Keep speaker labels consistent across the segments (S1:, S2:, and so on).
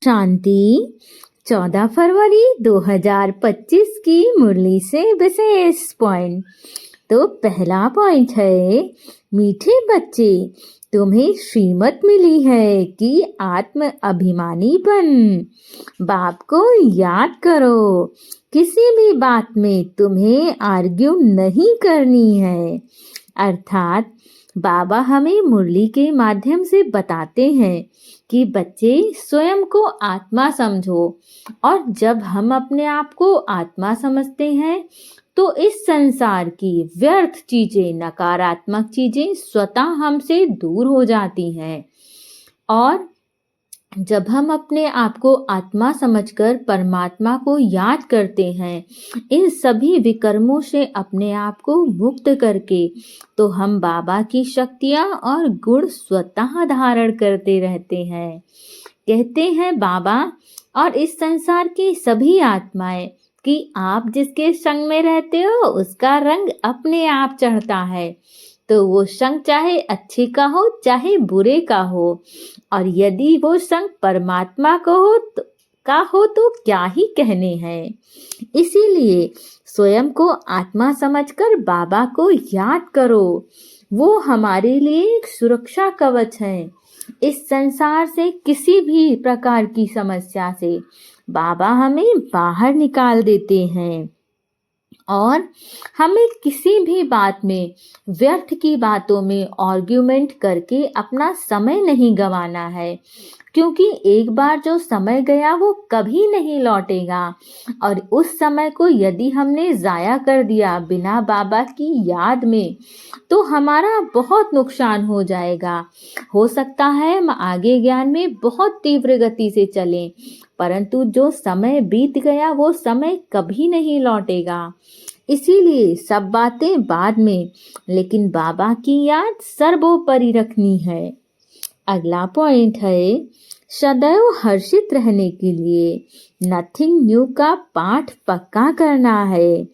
S1: शांति 14 फरवरी 2025 की मुरली से विशेष पॉइंट। तो पहला पॉइंट है, मीठे बच्चे, तुम्हें श्रीमत मिली है कि आत्म अभिमानी बन। बाप को याद करो, किसी भी बात में तुम्हें आर्ग्यू नहीं करनी है। अर्थात बाबा हमें मुरली के माध्यम से बताते हैं कि बच्चे स्वयं को आत्मा समझो, और जब हम अपने आप को आत्मा समझते हैं तो इस संसार की व्यर्थ चीजें, नकारात्मक चीजें स्वतः हमसे दूर हो जाती हैं। और जब हम अपने आप को आत्मा समझकर परमात्मा को याद करते हैं, इन सभी विकर्मों से अपने आप को मुक्त करके, तो हम बाबा की शक्तियाँ और गुण स्वतः धारण करते रहते हैं। कहते हैं बाबा और इस संसार की सभी आत्माएं कि आप जिसके संग में रहते हो उसका रंग अपने आप चढ़ता है। तो वो संग चाहे अच्छे का हो चाहे बुरे का हो, और यदि वो संग परमात्मा का हो तो क्या ही कहने हैं। इसीलिए स्वयं को आत्मा समझकर बाबा को याद करो, वो हमारे लिए एक सुरक्षा कवच है। इस संसार से किसी भी प्रकार की समस्या से बाबा हमें बाहर निकाल देते हैं। और हमें किसी भी बात में, व्यर्थ की बातों में आर्ग्यूमेंट करके अपना समय नहीं गंवाना है, क्योंकि एक बार जो समय गया वो कभी नहीं लौटेगा। और उस समय को यदि हमने ज़ाया कर दिया बिना बाबा की याद में, तो हमारा बहुत नुकसान हो जाएगा। हो सकता है हम आगे ज्ञान में बहुत तीव्र गति से चलें, परंतु जो समय बीत गया वो समय कभी नहीं लौटेगा। इसीलिए सब बातें बाद में, लेकिन बाबा की याद सर्वोपरि रखनी है। अगला पॉइंट है, सदैव हर्षित रहने के लिए नथिंग न्यू का पाठ पक्का करना है।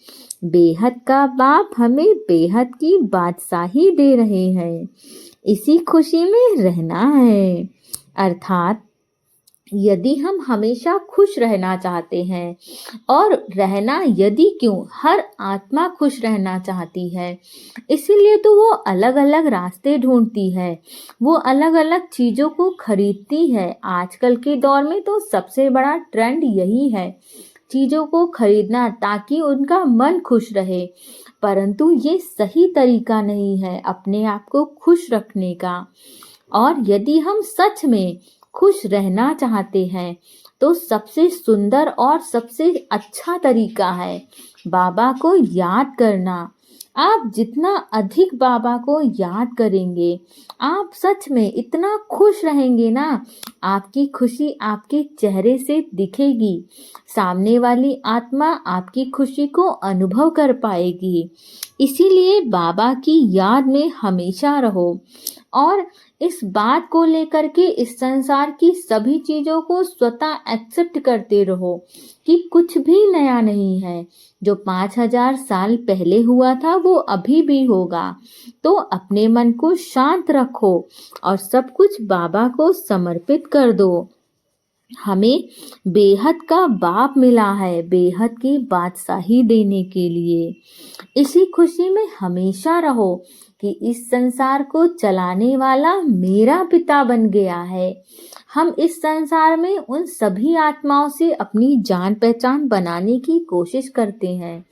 S1: बेहद का बाप हमें बेहद की बादशाही दे रहे हैं, इसी खुशी में रहना है। अर्थात यदि हम हमेशा खुश रहना चाहते हैं, और रहना यदि क्यों, हर आत्मा खुश रहना चाहती है, इसीलिए तो वो अलग अलग रास्ते ढूंढती है, वो अलग अलग चीज़ों को खरीदती है। आजकल के दौर में तो सबसे बड़ा ट्रेंड यही है, चीज़ों को खरीदना ताकि उनका मन खुश रहे। परंतु ये सही तरीका नहीं है अपने आप को खुश रखने का। और यदि हम सच में खुश रहना चाहते हैं तो सबसे सुंदर और सबसे अच्छा तरीका है बाबा को याद करना। आप जितना अधिक बाबा को याद करेंगे, आप सच में इतना खुश रहेंगे ना, आपकी खुशी आपके चेहरे से दिखेगी। सामने वाली आत्मा आपकी खुशी को अनुभव कर पाएगी। इसीलिए बाबा की याद में हमेशा रहो, और इस बात को लेकर के इस संसार की सभी चीज़ों को स्वतः एक्सेप्ट करते रहो कि कुछ भी नया नहीं है। जो 5000 साल पहले हुआ था वो अभी भी होगा। तो अपने मन को शांत रखो और सब कुछ बाबा को समर्पित कर दो। हमें बेहद का बाप मिला है बेहद की बादशाही देने के लिए। इसी खुशी में हमेशा रहो कि इस संसार को चलाने वाला मेरा पिता बन गया है। हम इस संसार में उन सभी आत्माओं से अपनी जान पहचान बनाने की कोशिश करते हैं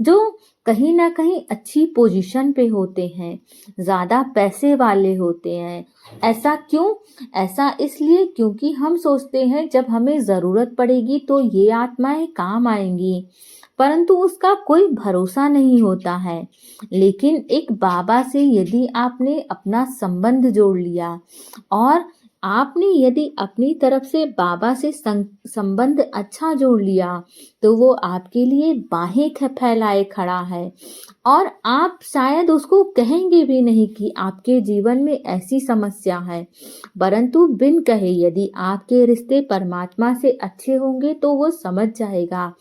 S1: जो कहीं ना कहीं अच्छी पोजीशन पे होते हैं, ज़्यादा पैसे वाले होते हैं। ऐसा क्यों? ऐसा इसलिए क्योंकि हम सोचते हैं जब हमें ज़रूरत पड़ेगी तो ये आत्माएं काम आएंगी, परंतु उसका कोई भरोसा नहीं होता है। लेकिन एक बाबा से यदि आपने अपना संबंध जोड़ लिया, और आपने यदि अपनी तरफ से बाबा से संबंध अच्छा जोड़ लिया, तो वो आपके लिए बाहें फैलाए खड़ा है। और आप शायद उसको कहेंगे भी नहीं कि आपके जीवन में ऐसी समस्या है, परंतु बिन कहे यदि आपके रिश्ते परमात्मा से अच्छे होंगे तो वो समझ जाएगा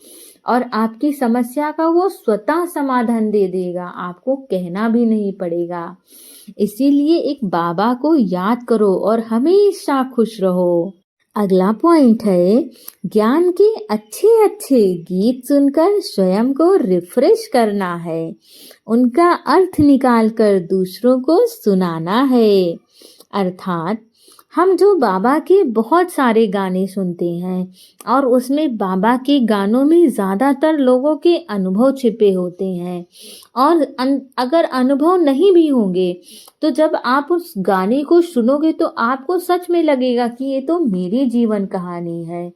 S1: और आपकी समस्या का वो स्वतः समाधान दे देगा, आपको कहना भी नहीं पड़ेगा। इसीलिए एक बाबा को याद करो और हमेशा खुश रहो। अगला पॉइंट है, ज्ञान के अच्छे अच्छे गीत सुनकर स्वयं को रिफ्रेश करना है, उनका अर्थ निकालकर दूसरों को सुनाना है। अर्थात हम जो बाबा के बहुत सारे गाने सुनते हैं और उसमें बाबा के गानों में ज़्यादातर लोगों के अनुभव छिपे होते हैं, और अगर अनुभव नहीं भी होंगे तो जब आप उस गाने को सुनोगे तो आपको सच में लगेगा कि ये तो मेरी जीवन कहानी है,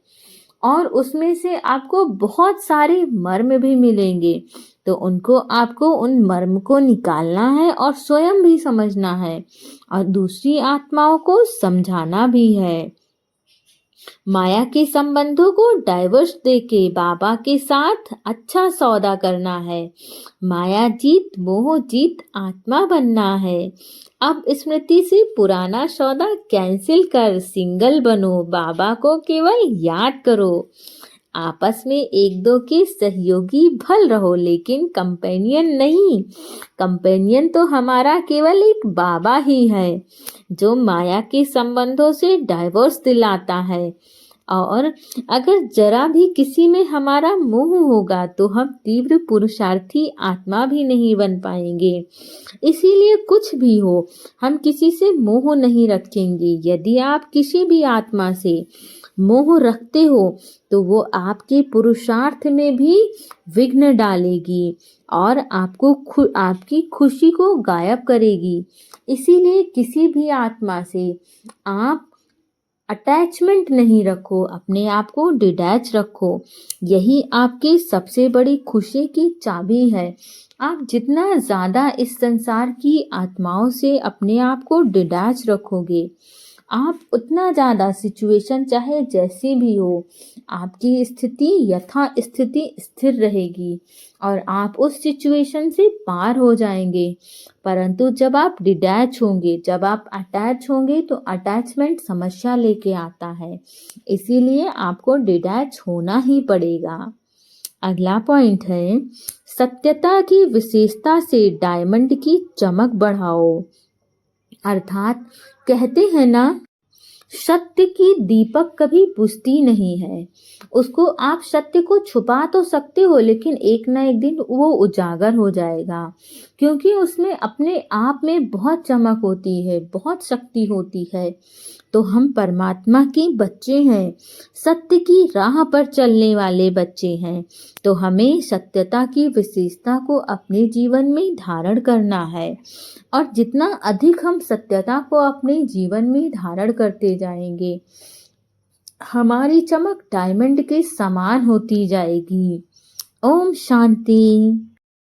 S1: और उसमें से आपको बहुत सारे मर्म भी मिलेंगे। तो आपको उन मर्म को निकालना है और स्वयं भी समझना है और दूसरी आत्माओं को समझाना भी है। माया के संबंधों को डाइवर्स देके बाबा के साथ अच्छा सौदा करना है। माया जीत मोह जीत आत्मा बनना है। अब स्मृति से पुराना सौदा कैंसिल कर सिंगल बनो, बाबा को केवल याद करो। आपस में एक दो के सहयोगी भल रहो, लेकिन कंपेनियन नहीं। कंपेनियन तो हमारा केवल एक बाबा ही है जो माया के संबंधों से डाइवोर्स दिलाता है। और अगर जरा भी किसी में हमारा मोह होगा तो हम तीव्र पुरुषार्थी आत्मा भी नहीं बन पाएंगे। इसीलिए कुछ भी हो, हम किसी से मोह नहीं रखेंगे। यदि आप किसी भी आत्मा से मोह रखते हो तो वो आपके पुरुषार्थ में भी विघ्न डालेगी और आपकी खुशी को गायब करेगी। इसीलिए किसी भी आत्मा से आप अटैचमेंट नहीं रखो, अपने आप को डिटैच रखो। यही आपकी सबसे बड़ी खुशी की चाबी है। आप जितना ज़्यादा इस संसार की आत्माओं से अपने आप को डिटैच रखोगे, आप उतना ज़्यादा सिचुएशन चाहे जैसी भी हो, आपकी स्थिति यथा स्थिति स्थिर रहेगी और आप उस सिचुएशन से पार हो जाएंगे। परंतु जब आप डिटैच होंगे, जब आप अटैच होंगे तो अटैचमेंट समस्या लेके आता है। इसीलिए आपको डिटैच होना ही पड़ेगा। अगला पॉइंट है, सत्यता की विशेषता से डायमंड की चमक बढ़ाओ। अर्थात कहते हैं ना, सत्य की दीपक कभी बुझती नहीं है। उसको आप सत्य को छुपा तो सकते हो, लेकिन एक ना एक दिन वो उजागर हो जाएगा, क्योंकि उसमें अपने आप में बहुत चमक होती है, बहुत शक्ति होती है। तो हम परमात्मा के बच्चे हैं, सत्य की राह पर चलने वाले बच्चे हैं। तो हमें सत्यता की विशेषता को अपने जीवन में धारण करना है, और जितना अधिक हम सत्यता को अपने जीवन में धारण करते जाएंगे, हमारी चमक डायमंड के समान होती जाएगी। ओम शांति।